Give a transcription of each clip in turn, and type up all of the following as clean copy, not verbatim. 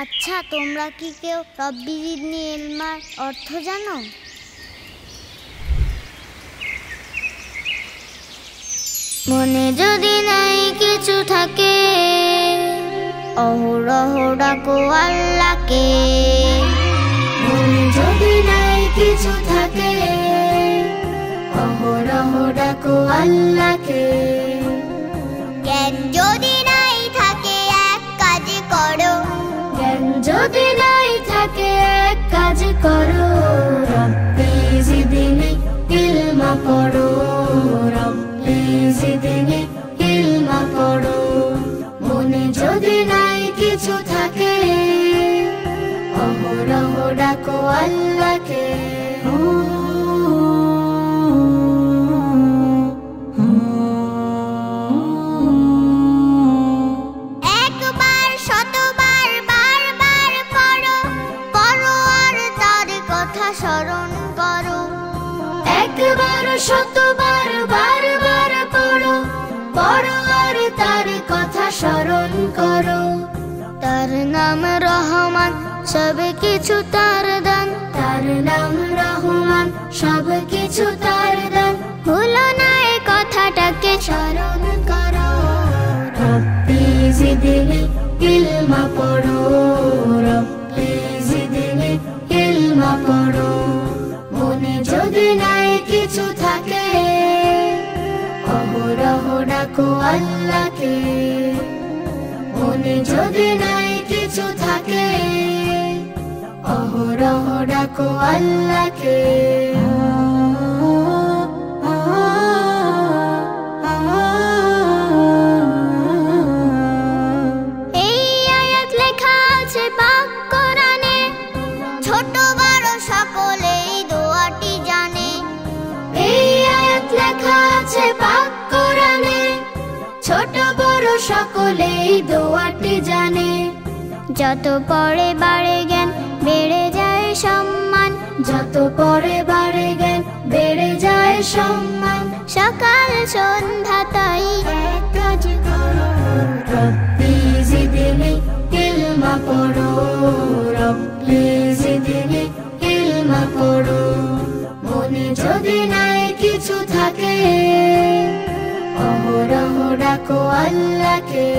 আচ্ছা, তোমরা কি কেউ রব্বি জিদনি ইলমার অর্থ জানো? মনে যদি নাই কিছু থাকে, অহরহ ডাকো আল্লাহকে। মনে যদি নাই কিছু থাকে, অহরহ ডাকো আল্লাহকে। জ্ঞান যদি নাই থাকে এক কাজ করো, জ্ঞান যদি নাই থাকে এক কাজ করো। রব্বি জিদনি ইলমা পড়ো, রব্বি জিদনি ইলমা পড়ো। মনে যদি নাই কিছু থাকে, অহরহ ডাকো আল্লাহকে। একবার শতবার বারবার পড়ো, পড়ো আর তার কথা স্মরণ করো। একবার শতবার বারবার পড়ো, পড়ো আর তার কথা স্মরণ করো। তার নাম রহমান, সব কিছু তার দান। তার নাম রহমান, সব কিছু তার দান। ভুলো না এই কথাটাকে স্মরণ করো। রব্বি জিদনি ইলমা পড়ো, রব্বি জিদনি ইলমা পড়ো। মনে যদি নাই কিছু থাকে, অহরহ ডাকো আল্লাহকে। মনে যদি নাই কিছু থাকে, অহরহ ডাকো আল্লাহকে। এই আয়াত লেখা আছে পাক কোরআনে, ছোট বড় সকলেই দোয়াটি জানে। এই আয়াত লেখা আছে পাক কোরআনে, ছোট বড় সকলেই দোয়াটি জানে। যত পড়ে বাড়ে জ্ঞান, বেড়ে যায় সম্মান। যত পড়ে বাড়ে জ্ঞান, বেড়ে যায় সম্মান। সকাল সন্ধ্যা তাই এক কাজ করো, রব্বি জিদনি ইলমা পড়ো, রব্বি জিদনি ইলমা পড়ো। মনে যদি নাই কিছু থাকে, অহরহ ডাকো আল্লাহকে।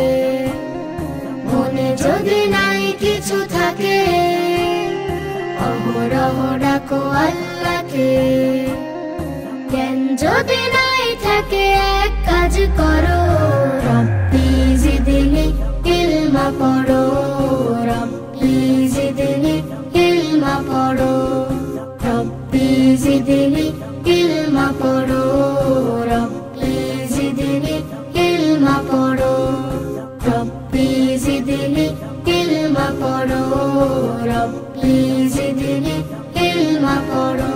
মনে যদি নাই কিছু থাকে, অহরহ ডাকো আল্লাহকে। জ্ঞান যদি নাই থাকে এক কাজ করো, রব্বি জিদনি ইলমা পড়ো, রব্বি জিদনি ইলমা পড়ো। রব্বি জিদনি ইলমা পড়ো, রব্বি জিদনি ইলমা পড়ো। রব্বি জিদনি ইলমা পড়ো, রব্বি জিদনি ইলমা পড়ো।